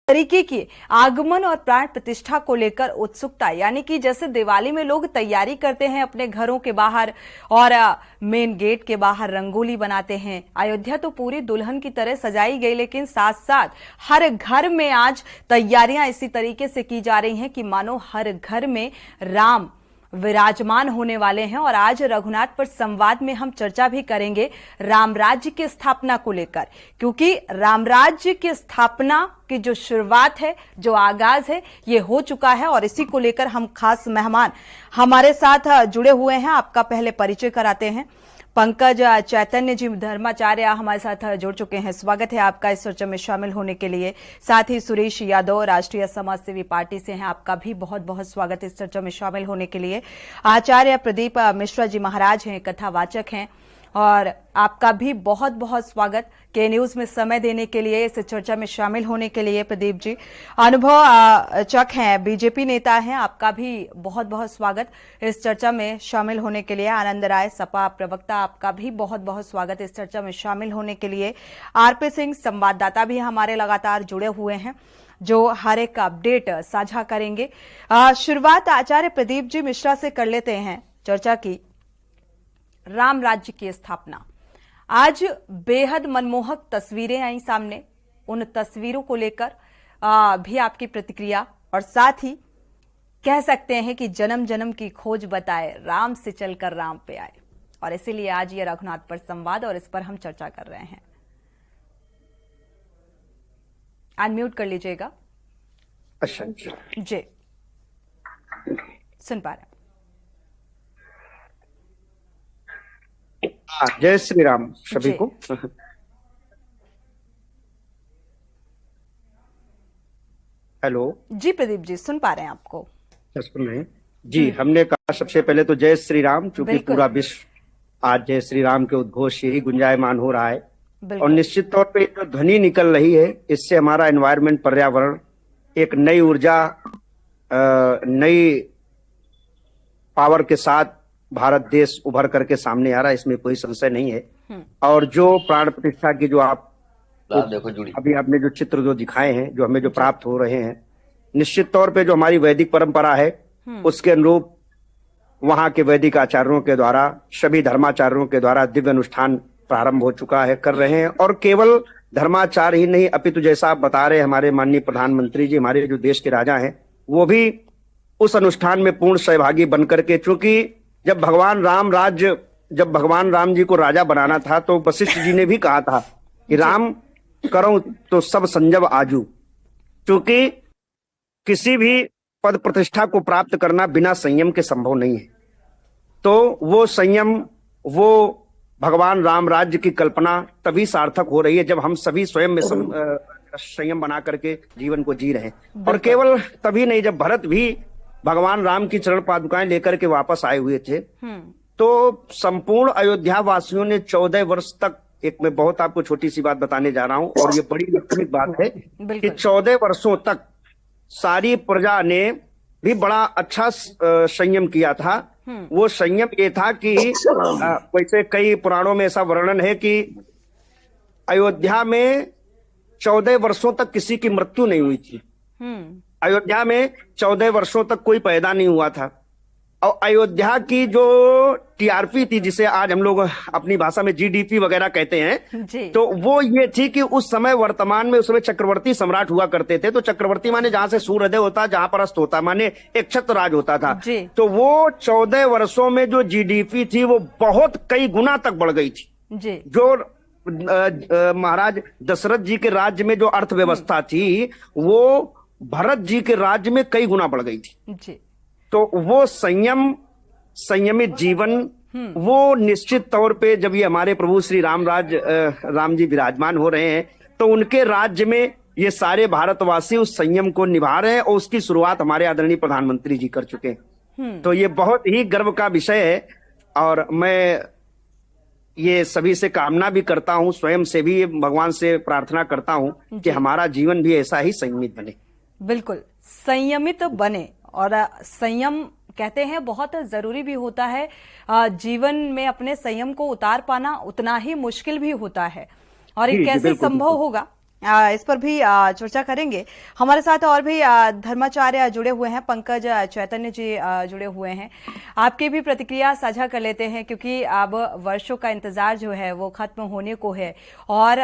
तरीके की आगमन और प्राण प्रतिष्ठा को लेकर उत्सुकता, यानी कि जैसे दिवाली में लोग तैयारी करते हैं अपने घरों के बाहर और मेन गेट के बाहर रंगोली बनाते हैं। अयोध्या तो पूरी दुल्हन की तरह सजाई गई, लेकिन साथ साथ हर घर में आज तैयारियां इसी तरीके से की जा रही हैं कि मानो हर घर में राम विराजमान होने वाले हैं। और आज रघुनाथ पर संवाद में हम चर्चा भी करेंगे राम राज्य की स्थापना को लेकर, क्योंकि राम राज्य की स्थापना की जो शुरुआत है, जो आगाज है, ये हो चुका है। और इसी को लेकर हम खास मेहमान हमारे साथ जुड़े हुए हैं। आपका पहले परिचय कराते हैं। पंकज चैतन्य जी धर्माचार्य हमारे साथ जुड़ चुके हैं। स्वागत है आपका इस चर्चा में शामिल होने के लिए। साथ ही सुरेश यादव राष्ट्रीय समाज सेवी पार्टी से हैं, आपका भी बहुत बहुत स्वागत इस चर्चा में शामिल होने के लिए। आचार्य प्रदीप मिश्रा जी महाराज हैं, कथावाचक हैं, और आपका भी बहुत बहुत स्वागत के न्यूज में समय देने के लिए, इस चर्चा में शामिल होने के लिए। प्रदीप जी अनुभव चक हैं, बीजेपी नेता हैं, आपका भी बहुत बहुत स्वागत इस चर्चा में शामिल होने के लिए। आनंद राय सपा प्रवक्ता, आपका भी बहुत बहुत स्वागत इस चर्चा में शामिल होने के लिए। आरपी सिंह संवाददाता भी हमारे लगातार जुड़े हुए हैं, जो हर एक अपडेट साझा करेंगे। शुरुआत आचार्य प्रदीप जी मिश्रा से कर लेते हैं चर्चा की। राम राज्य की स्थापना, आज बेहद मनमोहक तस्वीरें आई सामने। उन तस्वीरों को लेकर भी आपकी प्रतिक्रिया, और साथ ही कह सकते हैं कि जन्म जन्म की खोज बताए, राम से चलकर राम पे आए। और इसीलिए आज ये रघुनाथ पर संवाद, और इस पर हम चर्चा कर रहे हैं। अनम्यूट कर लीजिएगा। अच्छा जी, सुन पा रहे हैं। जय श्री राम सभी को। हेलो जी प्रदीप जी, सुन पा रहे हैं आपको। सुन रहे हैं जी। हमने कहा सबसे पहले तो जय श्री राम, क्योंकि पूरा विश्व आज जय श्री राम के उद्घोष से ही गुंजायमान हो रहा है। और निश्चित तौर पे जो ध्वनि निकल रही है, इससे हमारा एनवायरनमेंट, पर्यावरण एक नई ऊर्जा, नई पावर के साथ भारत देश उभर करके सामने आ रहा है, इसमें कोई संशय नहीं है। और जो प्राण प्रतिष्ठा की जो आप देखो अभी आपने जो चित्र जो दिखाए हैं, जो हमें जो प्राप्त हो रहे हैं, निश्चित तौर पे जो हमारी वैदिक परंपरा है उसके अनुरूप वहां के वैदिक आचार्यों के द्वारा, सभी धर्माचार्यों के द्वारा दिव्य अनुष्ठान प्रारंभ हो चुका है, कर रहे हैं। और केवल धर्माचार ही नहीं, अपितु जैसा आप बता रहे हमारे माननीय प्रधानमंत्री जी, हमारे जो देश के राजा हैं, वो भी उस अनुष्ठान में पूर्ण सहभागी बनकर के, चूंकि जब भगवान राम जी को राजा बनाना था तो वशिष्ठ जी ने भी कहा था कि राम करो तो सब संजब आजू, क्योंकि किसी भी पद प्रतिष्ठा को प्राप्त करना बिना संयम के संभव नहीं है। तो वो संयम, वो भगवान राम राज्य की कल्पना तभी सार्थक हो रही है जब हम सभी स्वयं में संयम बना करके जीवन को जी रहे हैं। और केवल तभी नहीं, जब भरत भी भगवान राम की चरण पादुकाएं लेकर के वापस आए हुए थे, तो संपूर्ण अयोध्या वासियों ने 14 वर्ष तक, एक मैं बहुत आपको छोटी सी बात बताने जा रहा हूं, और ये बड़ी लक्षणिक बात है कि 14 वर्षों तक सारी प्रजा ने भी बड़ा अच्छा संयम किया था। वो संयम ये था कि वैसे कई पुराणों में ऐसा वर्णन है कि अयोध्या में 14 वर्षों तक किसी की मृत्यु नहीं हुई थी। अयोध्या में 14 वर्षों तक कोई पैदा नहीं हुआ था। और अयोध्या की जो टीआरपी थी, जिसे आज हम लोग अपनी भाषा में जीडीपी वगैरह कहते हैं, तो वो ये थी कि उस समय, वर्तमान में, उस समय चक्रवर्ती सम्राट हुआ करते थे। तो चक्रवर्ती माने जहां से सूर्योदय होता, जहां पर अस्त होता, माने एक छत्र राज होता था। तो वो 14 वर्षों में जो जीडीपी थी वो बहुत कई गुना तक बढ़ गई थी। जो महाराज दशरथ जी के राज्य में जो अर्थव्यवस्था थी, वो भरत जी के राज्य में कई गुना बढ़ गई थी। तो वो संयमित जीवन, वो निश्चित तौर पे जब ये हमारे प्रभु श्री राम जी विराजमान हो रहे हैं, तो उनके राज्य में ये सारे भारतवासी उस संयम को निभा रहे हैं, और उसकी शुरुआत हमारे आदरणीय प्रधानमंत्री जी कर चुके हैं। तो ये बहुत ही गर्व का विषय है। और मैं ये सभी से कामना भी करता हूं, स्वयं से भी भगवान से प्रार्थना करता हूं कि हमारा जीवन भी ऐसा ही संयमित बने। बिल्कुल संयमित बने, और संयम कहते हैं बहुत जरूरी भी होता है। जीवन में अपने संयम को उतार पाना उतना ही मुश्किल भी होता है। और ये कैसे संभव होगा, इस पर भी चर्चा करेंगे। हमारे साथ और भी धर्माचार्य जुड़े हुए हैं, पंकज चैतन्य जी जुड़े हुए हैं। आपकी भी प्रतिक्रिया साझा कर लेते हैं, क्योंकि अब वर्षों का इंतजार जो है वो खत्म होने को है और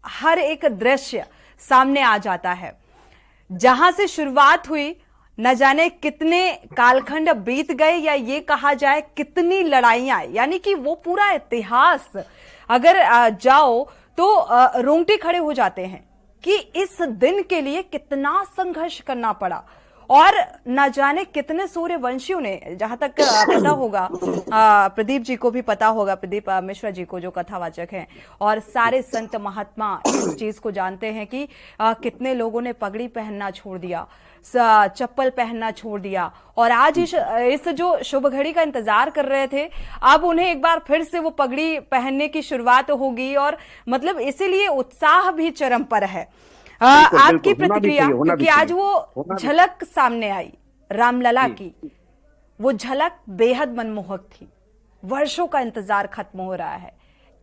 हर एक दृश्य सामने आ जाता है। जहां से शुरुआत हुई, न जाने कितने कालखंड बीत गए, या ये कहा जाए कितनी लड़ाइयां, यानी कि वो पूरा इतिहास अगर जाओ तो रोंगटे खड़े हो जाते हैं कि इस दिन के लिए कितना संघर्ष करना पड़ा और न जाने कितने सूर्यवंशियों ने, जहां तक पता होगा प्रदीप जी को भी पता होगा, प्रदीप मिश्रा जी को जो कथावाचक हैं, और सारे संत महात्मा इस चीज को जानते हैं कि कितने लोगों ने पगड़ी पहनना छोड़ दिया, चप्पल पहनना छोड़ दिया, और आज इस जो शुभ घड़ी का इंतजार कर रहे थे, अब उन्हें एक बार फिर से वो पगड़ी पहनने की शुरुआत होगी, और मतलब इसीलिए उत्साह भी चरम पर है। आपकी प्रतिक्रिया, क्योंकि आज वो झलक सामने आई रामलला की, वो झलक बेहद मनमोहक थी। वर्षों का इंतजार खत्म हो रहा है,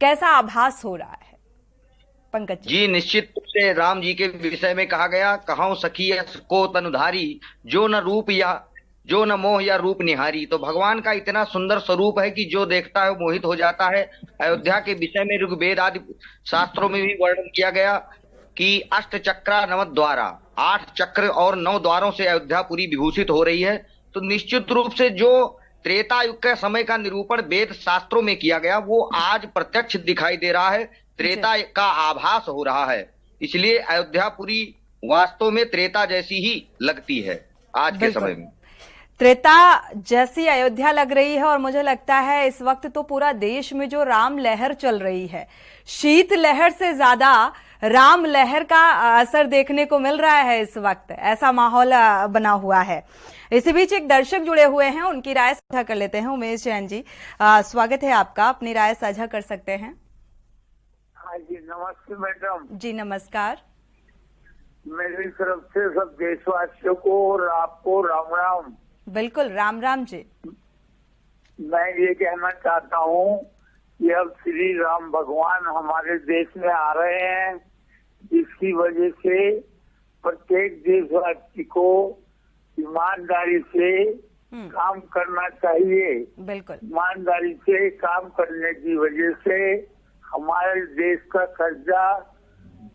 कैसा आभास हो रहा है पंकज जी? निश्चित रूप से राम जी के विषय में कहा गया, कहूं सखी को तनुधारी, जो न रूप या जो न मोह या रूप निहारी। तो भगवान का इतना सुंदर स्वरूप है कि जो देखता है मोहित हो जाता है। अयोध्या के विषय में ऋग्वेद आदि शास्त्रों में भी वर्णन किया गया कि अष्ट चक्रा नव द्वारा, 8 चक्र और 9 द्वारों से अयोध्यापुरी विभूषित हो रही है। तो निश्चित रूप से जो त्रेता युग के समय का निरूपण वेद शास्त्रों में किया गया, वो आज प्रत्यक्ष दिखाई दे रहा है, त्रेता का आभास हो रहा है। इसलिए अयोध्यापुरी वास्तव में त्रेता जैसी ही लगती है आज के समय में। त्रेता जैसी अयोध्या लग रही है, और मुझे लगता है इस वक्त तो पूरा देश में जो राम लहर चल रही है, शीत लहर से ज्यादा राम लहर का असर देखने को मिल रहा है इस वक्त, ऐसा माहौल बना हुआ है। इसी बीच एक दर्शक जुड़े हुए हैं, उनकी राय साझा कर लेते हैं। उमेश जैन जी, स्वागत है आपका, अपनी राय साझा कर सकते हैं। हाँ जी, नमस्ते मैडम जी नमस्कार। मेरी तरफ से सब देशवासियों को और आपको राम राम। बिल्कुल, राम राम जी। मैं ये कहना चाहता हूँ कि अब श्री राम भगवान हमारे देश में आ रहे हैं, जिसकी वजह से प्रत्येक देशवासी को ईमानदारी से काम करना चाहिए। बिल्कुल, ईमानदारी से काम करने की वजह से हमारे देश का कर्जा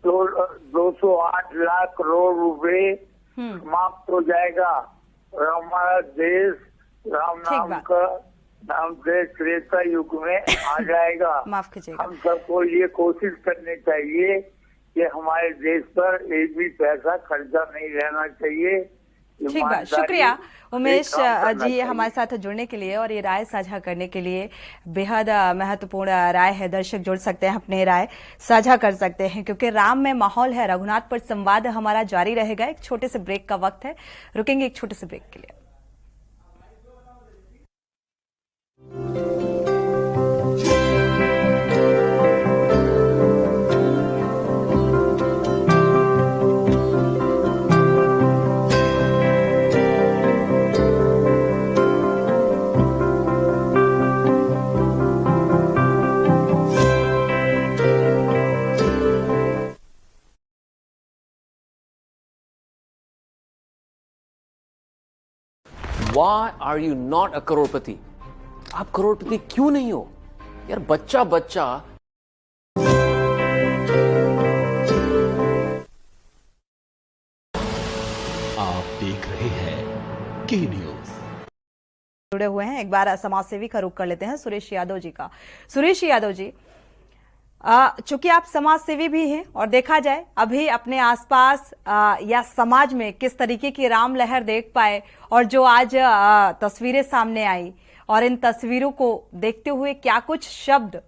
208 लाख करोड़ रुपए समाप्त हो जाएगा और हमारा देश राम नाम का नाम से त्रेता युग में आ जाएगा। माफ कीजिएगा। हम सबको ये कोशिश करनी चाहिए कि हमारे देश पर एक भी पैसा खर्चा नहीं रहना चाहिए। ठीक बात, शुक्रिया उमेश जी हमारे साथ जुड़ने के लिए और ये राय साझा करने के लिए। बेहद महत्वपूर्ण राय है, दर्शक जुड़ सकते हैं, अपने राय साझा कर सकते हैं, क्योंकि राम में माहौल है। रघुनाथ पर संवाद हमारा जारी रहेगा। एक छोटे से ब्रेक का वक्त है, रुकेंगे एक छोटे से ब्रेक के लिए। Why are you not a करोड़पति? आप करोड़पति क्यों नहीं हो यार? बच्चा बच्चा आप देख रहे हैं के न्यूज। जुड़े हुए हैं, एक बार समाजसेवी का रुख कर लेते हैं, सुरेश यादव जी का। सुरेश यादव जी, चूंकि आप समाज सेवी भी हैं और देखा जाए अभी अपने आसपास या समाज में किस तरीके की राम लहर देख पाए, और जो आज तस्वीरें सामने आई, और इन तस्वीरों को देखते हुए क्या कुछ शब्द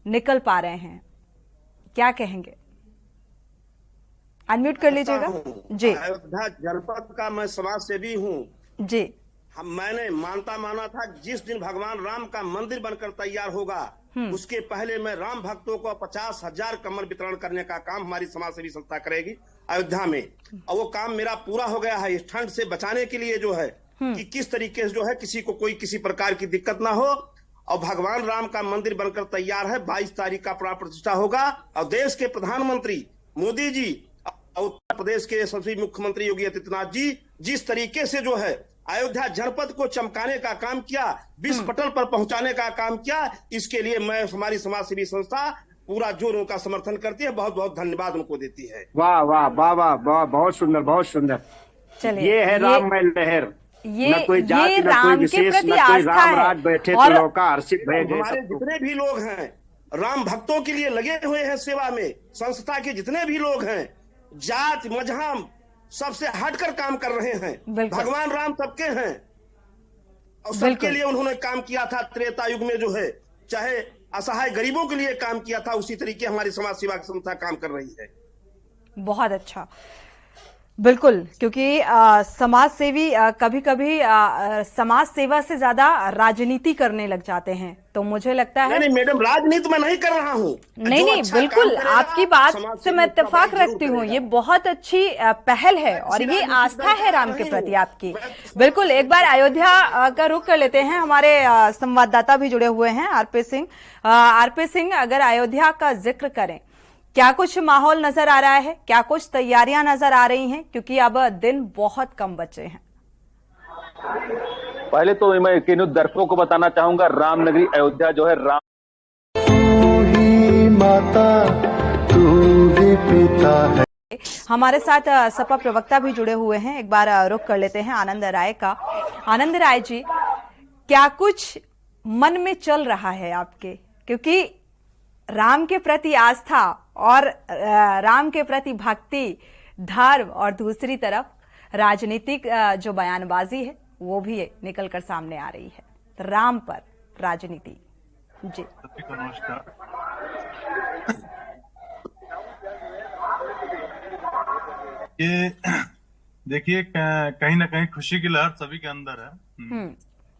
निकल पा रहे हैं, क्या कहेंगे? अनम्यूट कर लीजिएगा जी। अयोध्या जनपद का मैं समाज सेवी हूँ जी। मैंने माना था जिस दिन भगवान राम का मंदिर बनकर तैयार होगा उसके पहले मैं राम भक्तों को 50,000 कम्बल वितरण करने का काम हमारी समाज सेवी संस्था करेगी अयोध्या में। और वो काम मेरा पूरा हो गया है। इस ठंड से बचाने के लिए जो है कि किस तरीके से जो है किसी को कोई किसी प्रकार की दिक्कत ना हो, और भगवान राम का मंदिर बनकर तैयार है। 22 तारीख का प्राण प्रतिष्ठा होगा और देश के प्रधानमंत्री मोदी जी, उत्तर प्रदेश के यशस्वी मुख्यमंत्री योगी आदित्यनाथ जी जिस तरीके से जो है अयोध्या जनपद को चमकाने का काम किया, विश्व पटल पर पहुंचाने का काम किया, इसके लिए मैं हमारी समाज सेवी संस्था पूरा जोर उनका समर्थन करती है, बहुत बहुत धन्यवाद उनको देती है। वाह वाह वाह वाह वाह, बहुत सुंदर बहुत सुंदर। चलिए, ये है राममय लहर, न कोई जाति ये न कोई राम के विशेष, प्रति न कोई आस्था राम राज है। बैठे और तो लौका हर्षित भय गए हमारे सबको। जितने भी लोग हैं राम भक्तों के लिए लगे हुए हैं सेवा में, संस्था के जितने भी लोग हैं जात मजहब सबसे हटकर काम कर रहे हैं। बिल्कुल। भगवान राम सबके हैं और सबके बिल्कुल। लिए उन्होंने काम किया था। त्रेता युग में जो है चाहे असहाय गरीबों के लिए काम किया था, उसी तरीके हमारी समाज सेवा की संस्था काम कर रही है। बहुत अच्छा, बिल्कुल, क्योंकि समाज सेवी कभी कभी समाज सेवा से ज्यादा राजनीति करने लग जाते हैं, तो मुझे लगता है नहीं मैडम, राजनीति मैं नहीं कर रहा हूँ। नहीं जो नहीं, अच्छा बिल्कुल काम करेगा, आपकी बात समाज से सेवी मैं उसका इत्तेफाक जरूर रखती हूँ। करेगा। ये बहुत अच्छी पहल है और ये राजनीति आस्था है राम के नहीं प्रति हूँ। आपकी। बिल्कुल, एक बार अयोध्या का रुख कर लेते हैं, हमारे संवाददाता भी जुड़े हुए हैं आरपी सिंह। आरपी सिंह, अगर अयोध्या का जिक्र करें, क्या कुछ माहौल नजर आ रहा है, क्या कुछ तैयारियां नजर आ रही हैं, क्योंकि अब दिन बहुत कम बचे हैं। पहले तो मैं दर्शकों को बताना चाहूंगा, रामनगरी अयोध्या जो है राम माता तू ही पिता है। हमारे साथ सपा प्रवक्ता भी जुड़े हुए हैं, एक बार रुख कर लेते हैं आनंद राय का। आनंद राय जी, क्या कुछ मन में चल रहा है आपके, क्योंकि राम के प्रति आस्था और राम के प्रति भक्ति, धर्म और दूसरी तरफ राजनीतिक जो बयानबाजी है वो भी निकलकर सामने आ रही है। राम पर राजनीति। जी सभी को नमस्कार। ये देखिए, कहीं ना कहीं खुशी की लहर सभी के अंदर है।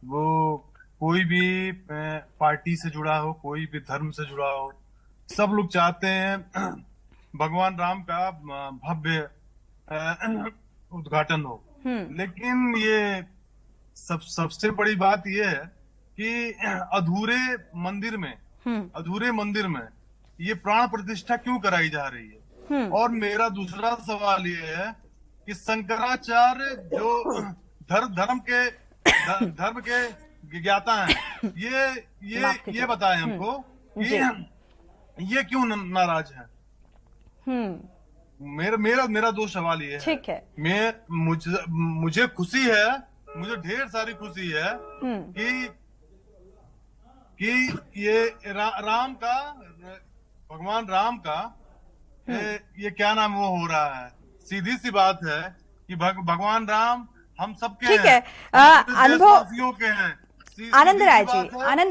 वो कोई भी पार्टी से जुड़ा हो, कोई भी धर्म से जुड़ा हो, सब लोग चाहते हैं भगवान राम का भव्य उद्घाटन हो। लेकिन ये सबसे बड़ी बात ये है कि अधूरे मंदिर में ये प्राण प्रतिष्ठा क्यों कराई जा रही है। और मेरा दूसरा सवाल ये है कि शंकराचार्य जो धर्म के ज्ञाता हैं, ये बताएं हमको कि ये क्यों नाराज है। मेरा दो सवाल ये है। ठीक है, मुझे खुशी है, मुझे ढेर सारी खुशी है कि ये राम का, भगवान राम का ये क्या नाम वो हो रहा है। सीधी सी बात है कि भगवान राम हम सबके ठीक हैं, अनुभव के हैं। आनंद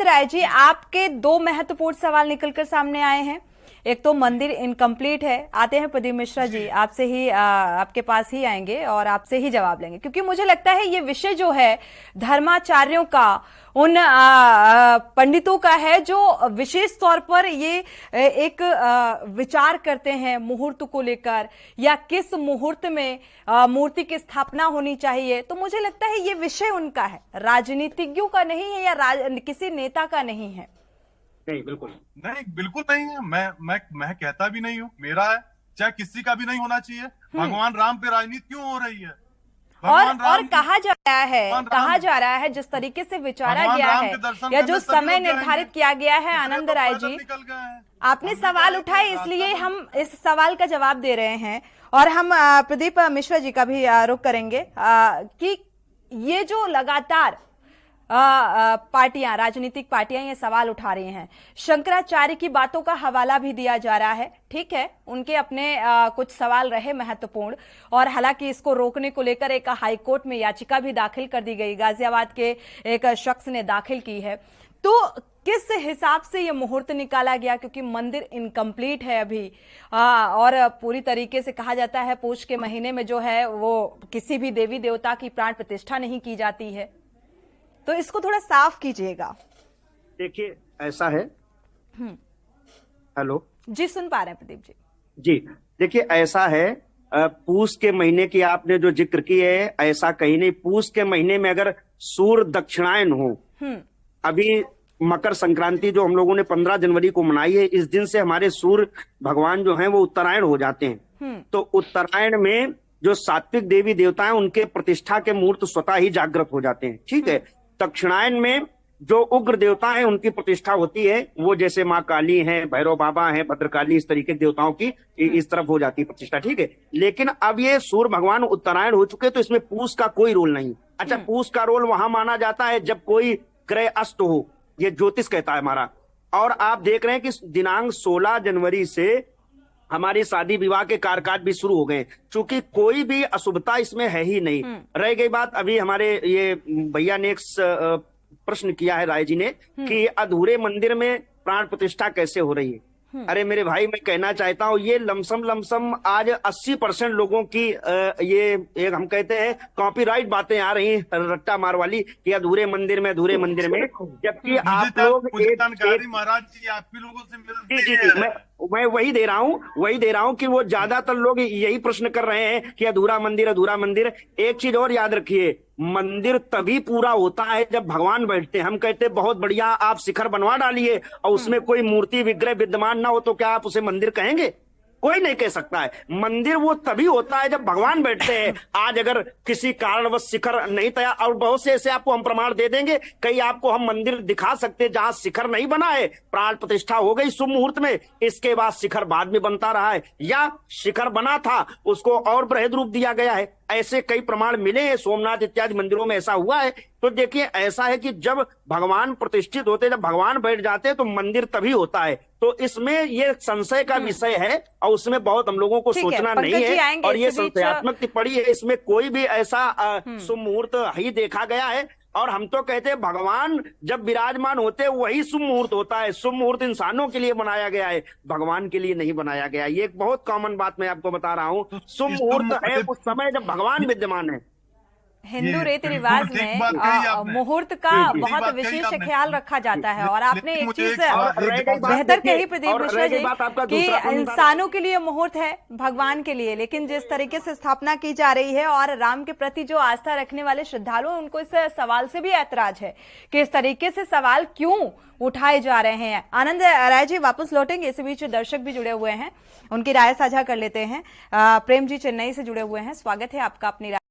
राय जी, आपके दो महत्वपूर्ण सवाल निकलकर सामने आए हैं। एक तो मंदिर इनकम्प्लीट है, आते हैं प्रदीप मिश्रा जी, आपसे ही आपके पास ही आएंगे और आपसे ही जवाब लेंगे, क्योंकि मुझे लगता है ये विषय जो है धर्माचार्यों का, उन पंडितों का है जो विशेष तौर पर ये एक विचार करते हैं मुहूर्त को लेकर, या किस मुहूर्त में मूर्ति की स्थापना होनी चाहिए। तो मुझे लगता है ये विषय उनका है, राजनीतिज्ञों का नहीं है या किसी नेता का नहीं है। नहीं, बिल्कुल नहीं है। मैं कहता भी नहीं हूँ, मेरा है, चाहे किसी का भी नहीं होना चाहिए। भगवान राम पे राजनीति क्यों हो रही है। और कहा जा रहा है जिस तरीके से विचारा गया है या जो समय निर्धारित किया गया है, आनंद राय जी आपने सवाल उठाए, इसलिए हम इस सवाल का जवाब दे रहे हैं। और हम प्रदीप मिश्रा जी का भी रुख करेंगे कि ये जो लगातार पार्टियां, राजनीतिक पार्टियां ये सवाल उठा रही हैं, शंकराचार्य की बातों का हवाला भी दिया जा रहा है। ठीक है, उनके अपने कुछ सवाल रहे महत्वपूर्ण, और हालांकि इसको रोकने को लेकर एक हाईकोर्ट में याचिका भी दाखिल कर दी गई, गाजियाबाद के एक शख्स ने दाखिल की है। तो किस हिसाब से ये मुहूर्त निकाला गया, क्योंकि मंदिर इनकम्प्लीट है अभी, और पूरी तरीके से कहा जाता है पौष के महीने में जो है वो किसी भी देवी देवता की प्राण प्रतिष्ठा नहीं की जाती है। तो इसको थोड़ा साफ कीजिएगा। देखिए, ऐसा है। हेलो जी, सुन पा रहे हैं प्रदीप जी। जी, देखिए ऐसा है, पूस के महीने की आपने जो जिक्र की है, ऐसा कहीं नहीं। पूस के महीने में अगर सूर्य दक्षिणायन हो, अभी मकर संक्रांति जो हम लोगों ने 15 जनवरी को मनाई है, इस दिन से हमारे सूर्य भगवान जो हैं वो उत्तरायण हो जाते हैं। तो उत्तरायण में जो सात्विक देवी देवता हैं उनके प्रतिष्ठा के मुहूर्त स्वतः ही जागृत हो जाते हैं। ठीक है। दक्षिणायन में जो उग्र देवता हैं उनकी प्रतिष्ठा होती है, वो जैसे माँ काली हैं, भैरव बाबा हैं, भद्रकाली, इस तरीके के देवताओं की इस तरफ हो जाती है प्रतिष्ठा। ठीक है। लेकिन अब ये सूर्य भगवान उत्तरायण हो चुके तो इसमें पूस का कोई रोल नहीं। अच्छा, पूस का रोल वहां माना जाता है जब कोई ग्रह अस्त हो, ये ज्योतिष कहता है हमारा। और आप देख रहे हैं कि दिनांक 16 जनवरी से हमारी शादी विवाह के कार्यकाज भी शुरू हो गए, क्योंकि कोई भी अशुभता इसमें है ही नहीं। रह गई बात, अभी हमारे ये भैया ने एक प्रश्न किया है राय जी ने कि अधूरे मंदिर में प्राण प्रतिष्ठा कैसे हो रही है। अरे मेरे भाई, मैं कहना चाहता हूँ ये लमसम आज 80% लोगों की ये एक हम कहते हैं कॉपीराइट बातें आ रही रट्टा मार वाली कि अधूरे मंदिर में, जबकि आप लोग जानकारी महाराज जी आपके लोगों से मिलती है। मैं वही दे रहा हूँ कि वो ज्यादातर लोग यही प्रश्न कर रहे हैं कि अधूरा मंदिर। एक चीज और याद रखिए, मंदिर तभी पूरा होता है जब भगवान बैठते हैं। हम कहते हैं बहुत बढ़िया, आप शिखर बनवा डालिए और उसमें कोई मूर्ति विग्रह विद्यमान ना हो तो क्या आप उसे मंदिर कहेंगे? कोई नहीं कह सकता है। मंदिर वो तभी होता है जब भगवान बैठते हैं। आज अगर किसी कारणवश शिखर नहीं तैयार, और बहुत से ऐसे आपको हम प्रमाण दे देंगे, कई आपको हम मंदिर दिखा सकते हैं जहां शिखर नहीं बना है, प्राण प्रतिष्ठा हो गई शुभ मुहूर्त में, इसके बाद शिखर बाद में बनता रहा है, या शिखर बना था उसको और बृहद रूप दिया गया है। ऐसे कई प्रमाण मिले हैं, सोमनाथ इत्यादि मंदिरों में ऐसा हुआ है। तो देखिए, ऐसा है कि जब भगवान प्रतिष्ठित होते, जब भगवान बैठ जाते हैं तो मंदिर तभी होता है। तो इसमें ये संशय का विषय है और उसमें बहुत हम लोगों को सोचना नहीं है, और ये संशयात्मक टिप्पणी है, इसमें कोई भी ऐसा शुभ मुहूर्त ही देखा गया है। और हम तो कहते हैं भगवान जब विराजमान होते हैं वही शुभ मुहूर्त होता है। शुभ मुहूर्त इंसानों के लिए बनाया गया है, भगवान के लिए नहीं बनाया गया। ये एक बहुत कॉमन बात मैं आपको बता रहा हूँ। शुभ मुहूर्त है उस समय जब भगवान विद्यमान है। हिंदू रीति रिवाज में मुहूर्त का बहुत विशेष ख्याल रखा जाता है। और आपने एक चीज बेहतर कही प्रदीप मिश्रा जी कि इंसानों के लिए मुहूर्त है, भगवान के लिए, लेकिन जिस तरीके से स्थापना की जा रही है और राम के प्रति जो आस्था रखने वाले श्रद्धालु हैं, उनको इस सवाल से भी ऐतराज है कि इस तरीके से सवाल क्यों उठाए जा रहे हैं। आनंद राय जी वापस लौटेंगे, इस बीच दर्शक भी जुड़े हुए हैं, उनकी राय साझा कर लेते हैं। प्रेम जी चेन्नई से जुड़े हुए हैं, स्वागत है आपका अपनी राय।